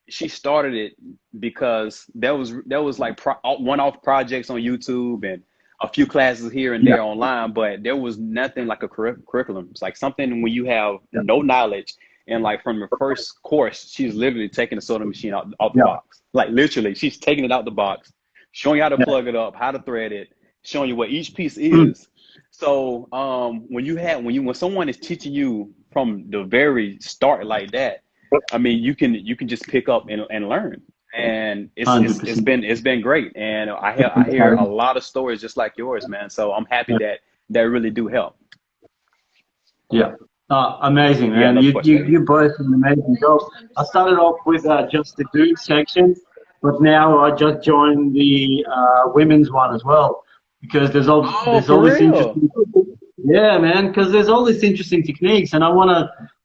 Speaker 1: she started it because there was like one-off projects on YouTube and a few classes here and
Speaker 2: Yeah.
Speaker 1: there online, but there was nothing like a curriculum. It's like something when you have
Speaker 2: Yeah.
Speaker 1: no knowledge and like from the first course, she's literally taking the sewing machine out the
Speaker 2: Yeah.
Speaker 1: box. Like literally, she's taking it out the box, showing you how to
Speaker 2: Yeah.
Speaker 1: plug it up, how to thread it, showing you what each piece
Speaker 2: Mm.
Speaker 1: is. So when someone is teaching you from the very start like that, I mean you can just pick up and learn. And it's been great. And I hear a
Speaker 2: 100%.
Speaker 1: lot of stories just like yours, man. So I'm happy that really do help.
Speaker 2: Yeah. Amazing,
Speaker 1: Yeah,
Speaker 2: man.
Speaker 1: another question,
Speaker 2: You
Speaker 1: baby.
Speaker 2: both did an amazing job.
Speaker 3: French
Speaker 2: I started
Speaker 3: underscore
Speaker 2: off with just the dudes section, but now I just joined the women's one as well because
Speaker 1: Oh,
Speaker 2: there's
Speaker 1: for
Speaker 2: all this
Speaker 1: real?
Speaker 2: interesting. Yeah, man, because there's all this interesting techniques, and I want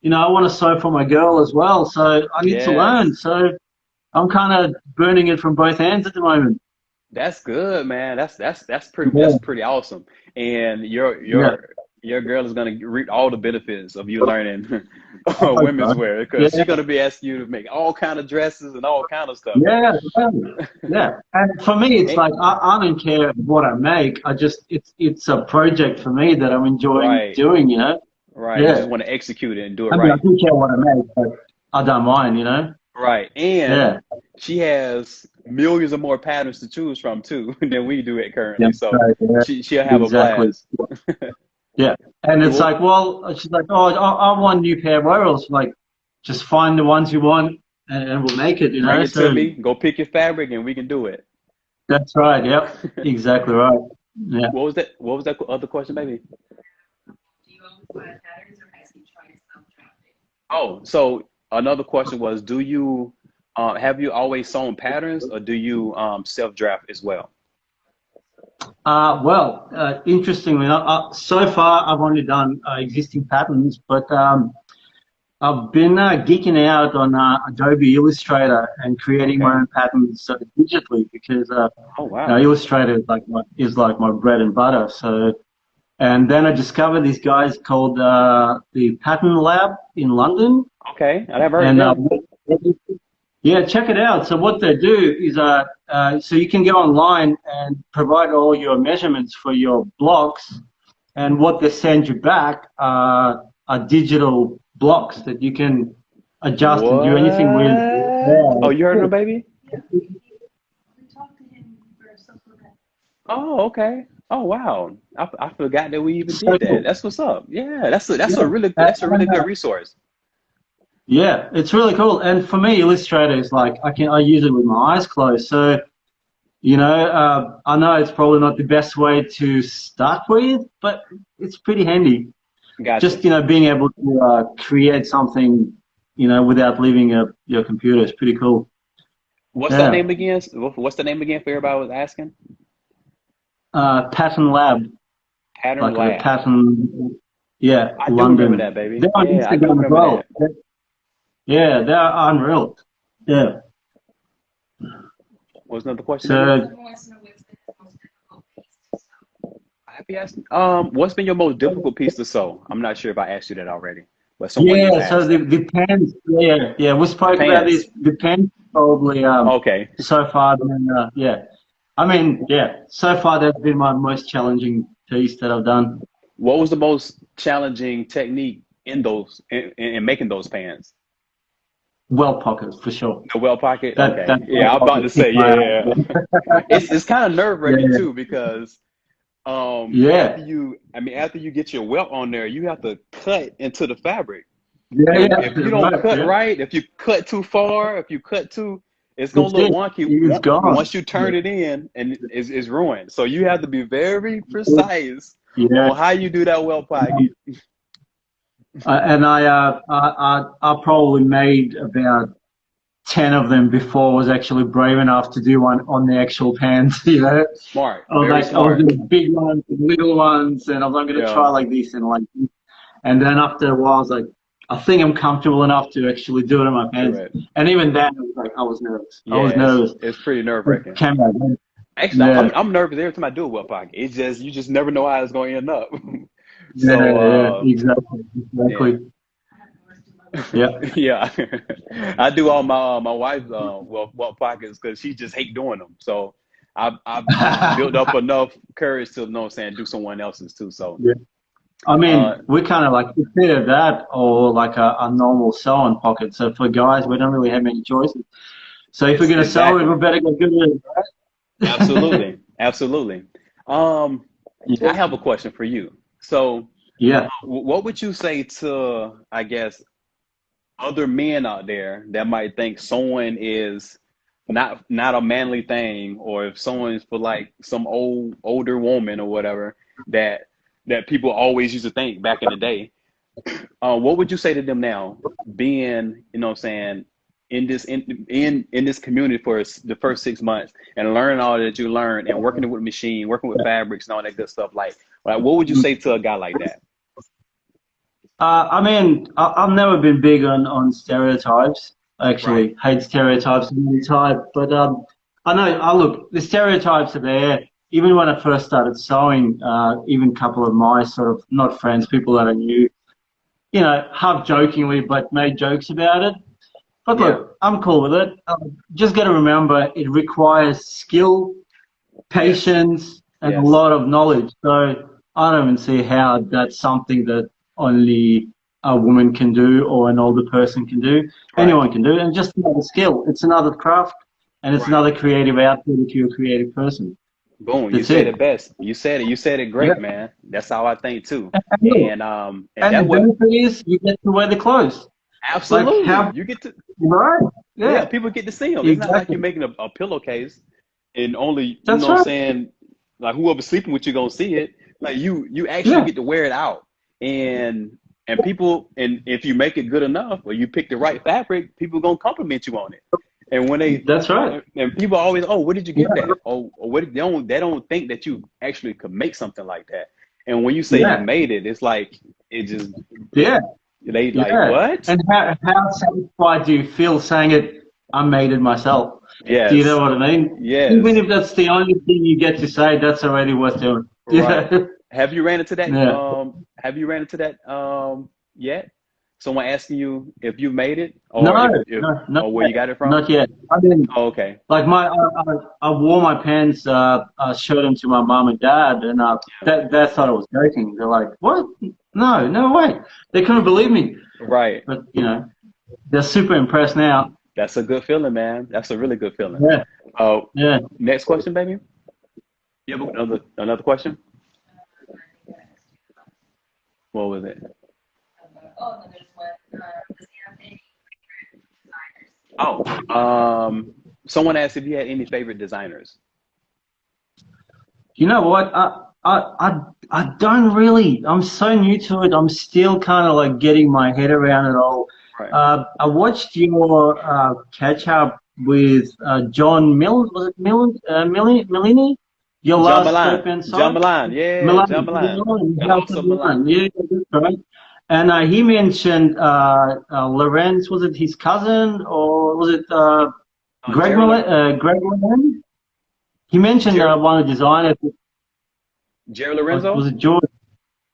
Speaker 2: to sew for my girl as well. So I need to learn.
Speaker 1: Yes.
Speaker 2: So I'm kind of burning it from both ends at the moment.
Speaker 1: That's good, man.
Speaker 2: Yeah,
Speaker 1: That's pretty awesome. And
Speaker 2: yeah.
Speaker 1: your girl is gonna reap all the benefits of you learning
Speaker 2: I hope
Speaker 1: women's
Speaker 2: so.
Speaker 1: wear because
Speaker 2: Yeah,
Speaker 1: she's gonna be asking you to make all kind of dresses and all kind of stuff.
Speaker 2: yeah, yeah. Yeah. And for me, it's
Speaker 1: Eh,
Speaker 2: like I don't care what I make. I just it's a project for me that I'm enjoying
Speaker 1: right,
Speaker 2: doing. You know.
Speaker 1: right. You
Speaker 2: Yeah.
Speaker 1: just want to execute it and do it
Speaker 2: I mean, I
Speaker 1: right.
Speaker 2: do care what I make, but I don't mind. You know.
Speaker 1: Right. And
Speaker 2: Yeah.
Speaker 1: she has millions of more patterns to choose from too than we do it
Speaker 2: Yeah.
Speaker 1: currently. So
Speaker 2: Right, yeah.
Speaker 1: she'll have a
Speaker 2: Exactly.
Speaker 1: blast.
Speaker 2: Yeah. And it's
Speaker 1: Well,
Speaker 2: like, well, she's like, oh, I want a new pair of overalls. Like, just find the ones you want, and we'll make it. You
Speaker 1: bring
Speaker 2: know.
Speaker 1: it to
Speaker 2: So
Speaker 1: me. Go pick your fabric, and we can do it.
Speaker 2: that's right. Yep. Exactly right. Yeah.
Speaker 1: What was that? What was that other question, baby?
Speaker 3: Do you own flat patterns or has he tried self-drafting?
Speaker 1: Oh, so another question was, do you have you always sewn patterns, or do you self draft as well?
Speaker 2: Interestingly, so far I've only done existing patterns, but I've been geeking out on Adobe Illustrator and creating my
Speaker 1: Okay.
Speaker 2: own patterns digitally because
Speaker 1: Oh wow.
Speaker 2: Illustrator is like my bread and butter. So, and then I discovered these guys called the Pattern Lab in London,
Speaker 1: Okay, I never heard of
Speaker 2: and
Speaker 1: them.
Speaker 2: yeah, check it out. So what they do is so you can go online and provide all your measurements for your blocks, and what they send you back are digital blocks that you can adjust and do anything with.
Speaker 1: What?
Speaker 2: Yeah,
Speaker 1: Oh,
Speaker 2: it's
Speaker 1: you heard of them,
Speaker 2: cool.
Speaker 1: baby?
Speaker 3: Yeah, we talked to him for social that.
Speaker 1: Oh, okay. Oh, wow. I forgot that we even
Speaker 2: So
Speaker 1: did that.
Speaker 2: cool.
Speaker 1: That's what's up. Yeah,
Speaker 2: Yeah,
Speaker 1: that's a really
Speaker 2: and,
Speaker 1: good resource.
Speaker 2: yeah, it's really cool. And for me, Illustrator is like I use it with my eyes closed. So I know it's probably not the best way to start with, but it's pretty handy.
Speaker 1: Gotcha.
Speaker 2: Just being able to create something without leaving your computer is pretty cool.
Speaker 1: What's that
Speaker 2: Yeah.
Speaker 1: name again? What's the name again for everybody was asking?
Speaker 2: Pattern Lab,
Speaker 1: Pattern
Speaker 2: like a
Speaker 1: Lab.
Speaker 2: pattern. Yeah,
Speaker 1: I do remember
Speaker 2: London.
Speaker 1: that, baby.
Speaker 2: They're on
Speaker 1: Yeah, I do
Speaker 2: Instagram as
Speaker 1: remember
Speaker 2: well.
Speaker 1: that.
Speaker 2: Yeah, they're unreal. Yeah.
Speaker 1: What was another question, baby?
Speaker 2: So
Speaker 3: Someone wants to know what's the most difficult piece to sew.
Speaker 1: Happy asking. What's been your most difficult piece to sew? I'm not sure if I asked you that already, but someone just
Speaker 2: yeah, so
Speaker 1: asked.
Speaker 2: the pens. Yeah, yeah. We
Speaker 1: The
Speaker 2: spoke about
Speaker 1: pants.
Speaker 2: this. The pens probably
Speaker 1: Okay.
Speaker 2: so far. Yeah. I mean, yeah. So far, that's been my most challenging piece that I've done.
Speaker 1: What was the most challenging technique in in making those pants?
Speaker 2: Well pockets for sure.
Speaker 1: The well pocket?
Speaker 2: That
Speaker 1: Okay. Yeah,
Speaker 2: well
Speaker 1: I'm about
Speaker 2: pocket
Speaker 1: to
Speaker 2: kicked
Speaker 1: say,
Speaker 2: my ass.
Speaker 1: yeah, yeah. It's kind of nerve-wracking
Speaker 2: Yeah,
Speaker 1: too because
Speaker 2: yeah,
Speaker 1: after you get your welt on there, you have to cut into the fabric.
Speaker 2: yeah,
Speaker 1: And
Speaker 2: yeah.
Speaker 1: if you don't
Speaker 2: Right,
Speaker 1: cut
Speaker 2: yeah.
Speaker 1: right, if you cut too far, if you cut too, it's gonna
Speaker 2: That's
Speaker 1: look
Speaker 2: it.
Speaker 1: wonky
Speaker 2: It's gone.
Speaker 1: once you
Speaker 2: Yeah,
Speaker 1: turn it in, and it's ruined. So you have to be very precise
Speaker 2: yeah.
Speaker 1: on how you do that well pocket.
Speaker 2: And I probably made about 10 of them before I was actually brave enough to do one on the actual pants.
Speaker 1: Smart,
Speaker 2: I was
Speaker 1: very
Speaker 2: like, I was
Speaker 1: smart.
Speaker 2: doing big ones and little ones, and I was like, I'm going to try
Speaker 1: Yeah,
Speaker 2: like this and like this. And then after a while, I was like, I think I'm comfortable enough to actually do it in my
Speaker 1: do
Speaker 2: pants.
Speaker 1: it.
Speaker 2: And even then, I was like, I was nervous. I
Speaker 1: Yeah,
Speaker 2: was nervous.
Speaker 1: it's pretty
Speaker 2: But
Speaker 1: nerve-wracking.
Speaker 2: came back.
Speaker 1: Actually,
Speaker 2: Yeah,
Speaker 1: I'm nervous every time I do a well pocket. It's just you just never know how it's going to end up.
Speaker 2: yeah,
Speaker 1: So
Speaker 2: yeah, exactly,
Speaker 1: yeah.
Speaker 2: exactly.
Speaker 3: I have yours to my
Speaker 2: Yeah,
Speaker 1: Yeah, I do all my wife's well pockets because she just hate doing them. So I've built up enough courage to know what I'm saying do someone else's too. So
Speaker 2: yeah. I
Speaker 1: uh,
Speaker 2: mean, we kind of like it's either that or like a normal sew-on pocket. So for guys, we don't really have many choices. So if we're
Speaker 1: it's
Speaker 2: gonna sew it, we
Speaker 1: exactly
Speaker 2: better get good at it, right?
Speaker 1: absolutely absolutely. Um, I
Speaker 2: Yeah,
Speaker 1: have a question for you. So
Speaker 2: yeah,
Speaker 1: what would you say to I guess other men out there that might think sewing is not a manly thing, or if someone's for like some older woman or whatever that people always used to think back in the day. What would you say to them now, being what I'm saying in this community for the first 6 months and learning all that you learned and working with machine, working with fabrics and all that good stuff? Like what would you say to a guy like that?
Speaker 2: I mean, I've never been big on stereotypes.
Speaker 1: Right.
Speaker 2: Actually, hate stereotypes of any type. But I know. Look, the stereotypes are there. Even when I first started sewing, even a couple of my sort of not friends, people that I knew, half jokingly, but made jokes about it. But
Speaker 1: Yeah,
Speaker 2: look, I'm cool with it. Just got to remember, it requires skill,
Speaker 1: yes,
Speaker 2: patience, and a
Speaker 1: yes,
Speaker 2: lot of knowledge. So I don't even see how that's something that only a woman can do or an older person can do.
Speaker 1: right,
Speaker 2: Anyone can do it, and just another skill. It's another craft, and it's
Speaker 1: right.
Speaker 2: another creative outlet if you're a creative person.
Speaker 1: Boom, you
Speaker 2: That's
Speaker 1: said
Speaker 2: it.
Speaker 1: it best. You said it. You said it
Speaker 2: Yeah.
Speaker 1: great, man. That's how I think too.
Speaker 2: And look,
Speaker 1: And
Speaker 2: and the
Speaker 1: that what
Speaker 2: benefit is you get to wear the clothes. Like
Speaker 1: absolutely
Speaker 2: how
Speaker 1: you get to.
Speaker 2: right?
Speaker 1: Yeah,
Speaker 2: Yeah,
Speaker 1: people get to see them. It's not like
Speaker 2: exactly.
Speaker 1: you're making a pillowcase and only, you know
Speaker 2: That's
Speaker 1: what I'm
Speaker 2: right.
Speaker 1: saying, like whoever's sleeping with you gonna see it. Like you actually
Speaker 2: Yeah,
Speaker 1: get to wear it out. And people, and if you make it good enough or you pick the right fabric, people gonna compliment you on it. And when they
Speaker 2: that's right.
Speaker 1: and people always, oh, where did you get
Speaker 2: Yeah,
Speaker 1: that? Oh, or what they don't think that you actually could make something like that. And when you say you
Speaker 2: yeah,
Speaker 1: made it, it's like it just
Speaker 2: yeah.
Speaker 1: they like
Speaker 2: Yeah.
Speaker 1: what?
Speaker 2: And how satisfied do you feel saying it? I made it myself. Do you know
Speaker 1: Yes,
Speaker 2: what I mean? Even
Speaker 1: yes.
Speaker 2: if that's the only thing you get to say, that's already worth doing.
Speaker 1: Right.
Speaker 2: Yeah.
Speaker 1: Have you ran into that?
Speaker 2: Yeah.
Speaker 1: Have you ran into that yet? Someone asking you if you made it,
Speaker 2: No,
Speaker 1: or if
Speaker 2: no, not
Speaker 1: or where
Speaker 2: yet.
Speaker 1: you got it from?
Speaker 2: Not yet. I mean,
Speaker 1: Oh, okay.
Speaker 2: like I wore my pants, I showed them to my mom and dad, and
Speaker 1: Yeah.
Speaker 2: they thought I was joking. They're like, "What? No, no way!" They couldn't believe me.
Speaker 1: Right.
Speaker 2: But they're super impressed now.
Speaker 1: That's a good feeling, man. That's a really good feeling.
Speaker 2: Yeah,
Speaker 1: Oh,
Speaker 2: yeah.
Speaker 1: next question, baby. You have another question?
Speaker 3: I think I asked you about.
Speaker 1: What was it?
Speaker 3: Oh, no, there's one. Does he have any favorite designers?
Speaker 1: Oh, someone asked if you had any favorite designers.
Speaker 2: You know what? I don't really. I'm so new to it. I'm still kind of like getting my head around it all.
Speaker 1: Right.
Speaker 2: I watched your catch up with John Mill. Was it Millini? Your
Speaker 1: John
Speaker 2: last
Speaker 1: Milan.
Speaker 2: Open
Speaker 1: John
Speaker 2: site?
Speaker 1: Milan. Yeah,
Speaker 2: Milan.
Speaker 1: John Milan. The
Speaker 2: House
Speaker 1: house
Speaker 2: of
Speaker 1: of Milan.
Speaker 2: Milan. Yeah, that's right. And he mentioned Lorenz. Was it his cousin or was it
Speaker 1: Jerry
Speaker 2: Greg Milan? He mentioned
Speaker 1: Jerry
Speaker 2: one of the designers.
Speaker 1: Jerry
Speaker 2: Was
Speaker 1: Lorenzo.
Speaker 2: it George?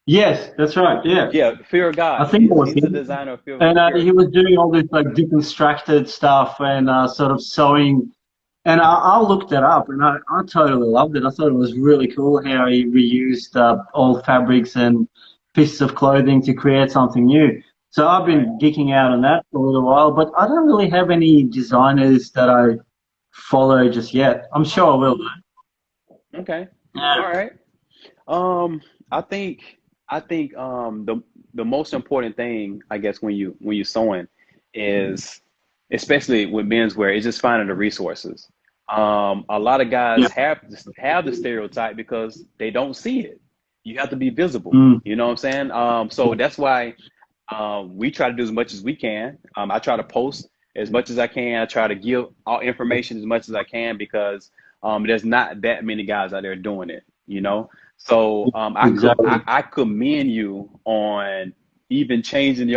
Speaker 2: Yes, that's right. Yeah,
Speaker 1: Yeah, Fear of
Speaker 2: I
Speaker 1: God.
Speaker 2: think it was
Speaker 1: He's the
Speaker 2: him.
Speaker 1: designer of
Speaker 2: And
Speaker 1: Fear.
Speaker 2: he was doing all this like deconstructed stuff and sort of sewing. And I looked it up, and I totally loved it. I thought it was really cool how he reused old fabrics and pieces of clothing to create something new. So I've
Speaker 1: Right.
Speaker 2: been geeking out on that for a little while, but I don't really have any designers that I follow just yet. I'm sure I will, though.
Speaker 1: Okay.
Speaker 2: Yeah.
Speaker 1: All right. Um, I think the most important thing, I guess, when you sewing is, especially with menswear, is just finding the resources. A lot of
Speaker 2: Yeah.
Speaker 1: guys have the stereotype because they don't see it. You have to be visible.
Speaker 2: Mm.
Speaker 1: You know what I'm saying? So that's why we try to do as much as we can. I try to post as much as I can. I try to give all information as much as I can because there's not that many guys out there doing it, you know? So
Speaker 2: Exactly.
Speaker 1: I commend you on even changing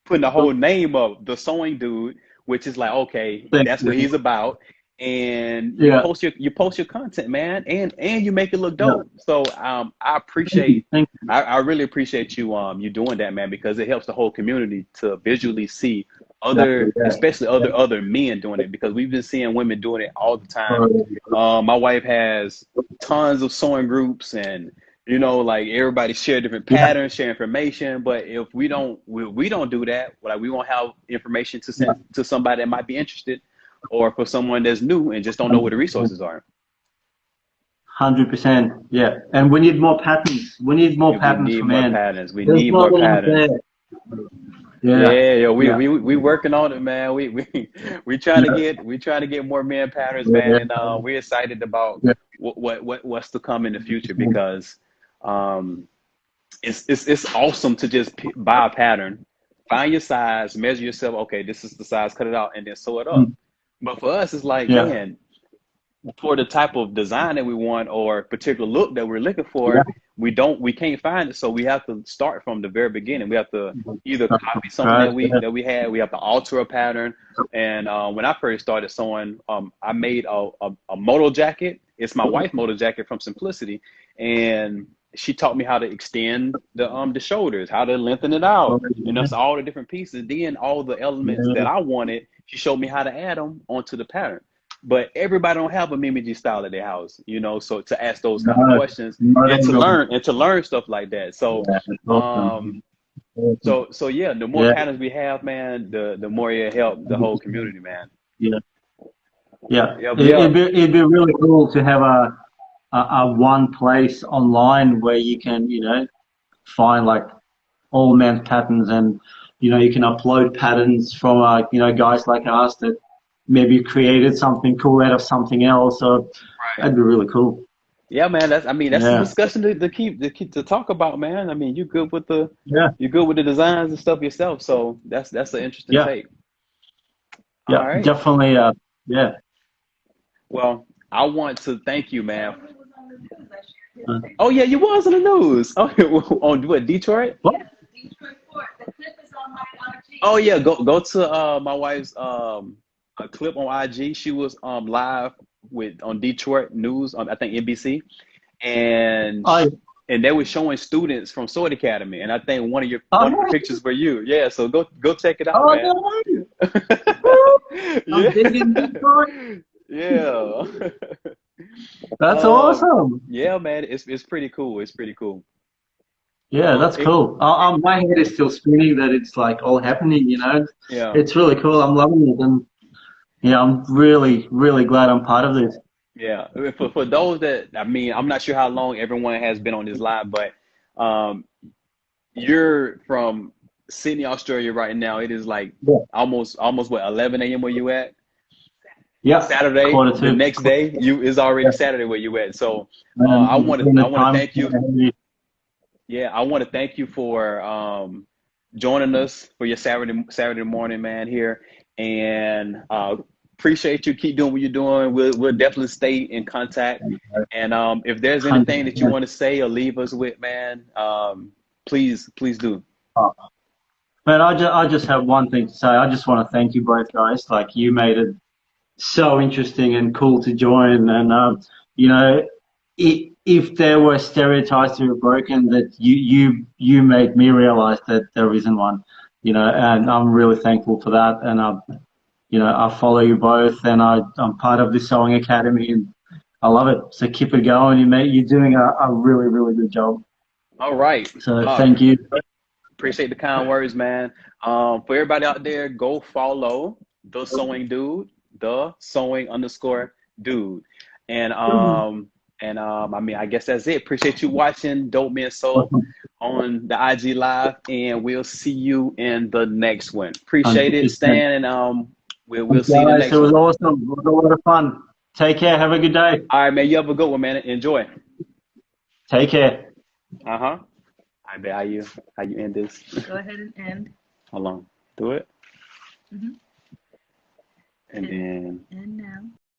Speaker 1: putting the whole name of the sewing dude, which is like, okay,
Speaker 2: Thank
Speaker 1: that's what
Speaker 2: you.
Speaker 1: he's about. And
Speaker 2: Yeah.
Speaker 1: you post your content, man, and you make it look
Speaker 2: Yeah.
Speaker 1: dope. So
Speaker 2: Thank you. Thank you.
Speaker 1: I really appreciate you doing that, man, because it helps the whole community to visually see
Speaker 2: Exactly. Yeah.
Speaker 1: especially other men doing it, because we've been seeing women doing it all the time.
Speaker 2: Oh,
Speaker 1: My wife has tons of sewing groups, and like everybody share different
Speaker 2: yeah.
Speaker 1: patterns, share information. But if we don't do that, like we won't have information to
Speaker 2: Yeah.
Speaker 1: send to somebody that might be interested, or for someone that's new and just don't know where the resources are.
Speaker 2: 100%. Yeah. And we need more patterns. We need more
Speaker 1: We
Speaker 2: patterns
Speaker 1: need
Speaker 2: for
Speaker 1: more
Speaker 2: men.
Speaker 1: patterns. We
Speaker 2: There's
Speaker 1: need
Speaker 2: not
Speaker 1: more
Speaker 2: a lot
Speaker 1: patterns.
Speaker 2: there. Yeah.
Speaker 1: Yeah, yo, we
Speaker 2: Yeah.
Speaker 1: we we working on it, man. We trying to
Speaker 2: Yeah.
Speaker 1: get more man patterns, man,
Speaker 2: Yeah.
Speaker 1: and we're excited about
Speaker 2: Yeah.
Speaker 1: what's to come in the future, because um it's awesome to just buy a pattern, find your size, measure yourself. Okay, this is the size, cut it out, and then sew it up.
Speaker 2: Mm.
Speaker 1: But for us, it's like,
Speaker 2: Yeah.
Speaker 1: man, for the type of design that we want or particular look that we're looking
Speaker 2: Yeah.
Speaker 1: for, we can't find it. So we have to start from the very beginning. We have to either copy something
Speaker 2: Right.
Speaker 1: that we had. We have to alter a pattern. And when I first started sewing, I made a moto jacket. It's my wife's moto jacket from Simplicity, and she taught me how to extend the shoulders, how to lengthen it out, and that's all the different pieces. Then all the elements that I wanted, she showed me how to add them onto the pattern. But everybody don't have a Mimi G style at their house, you know. So to ask those kind of questions and to learn stuff like that. So, so yeah, the more patterns we have, man, the more it help the whole community, man.
Speaker 2: Yeah. Yeah.
Speaker 1: Yeah.
Speaker 2: It'd be really cool to have a one place online where you can, you know, find like all men's patterns, and you know, you can upload patterns from you know, guys like us that maybe created something cool out of something else. So that'd be really cool.
Speaker 1: Yeah, man. That's the discussion to talk about, man. I mean, you're good with the designs and stuff yourself, so that's an interesting take.
Speaker 2: Yeah,
Speaker 1: all right.
Speaker 2: Definitely. Yeah.
Speaker 1: Well, I want to thank you, man. Oh yeah, you was on the news. Oh, on what, Detroit?
Speaker 2: What?
Speaker 3: Detroit Fort. The clip is on my IG.
Speaker 1: Oh yeah, go to my wife's a clip on IG. She was live on Detroit News on, I think, NBC, and they were showing students from Sword Academy, and I think one of your pictures were you. Yeah, so go check it out, man. Yeah.
Speaker 2: That's awesome.
Speaker 1: Yeah, man, it's pretty cool. It's pretty cool.
Speaker 2: Yeah, that's cool. My head is still spinning that it's like all happening, you know.
Speaker 1: Yeah.
Speaker 2: It's really cool. I'm loving it, and yeah, I'm really, really glad I'm part of this.
Speaker 1: Yeah. For those that, I mean, I'm not sure how long everyone has been on this live, but you're from Sydney, Australia right now. It is like almost what, 11 a.m. where you at?
Speaker 2: Yeah.
Speaker 1: Saturday. The next day is already Saturday where you at. So I want to thank you. Yeah, I want to thank you for joining us for your Saturday morning, man, here, and appreciate you. Keep doing what you're doing. We'll definitely stay in contact. And if there's anything that you want to say or leave us with, man, please do.
Speaker 2: Man, I just have one thing to say. I just want to thank you both guys. Like, you made it so interesting and cool to join, and you know, if there were stereotypes that were broken, that you made me realize that there isn't one, you know, and I'm really thankful for that. And you know, I follow you both, and I'm part of the Sewing Academy, and I love it. So keep it going. You're doing a really, really good job.
Speaker 1: All right.
Speaker 2: So thank you.
Speaker 1: Appreciate the kind words, man. For everybody out there, go follow The Sewing Dude, The Sewing_Dude. And I mean, I guess that's it. Appreciate you watching Dope Men Sew on the IG Live, and we'll see you in the next one. Appreciate it, Stan, and we'll see you in the next one.
Speaker 2: It was awesome. It was a lot of fun. Take care. Have a good day.
Speaker 1: All right, man. You have a good one, man. Enjoy.
Speaker 2: Take care.
Speaker 1: I bet how you end this.
Speaker 3: Go ahead and end.
Speaker 1: Hold on. Do it.
Speaker 3: Mm-hmm.
Speaker 1: And then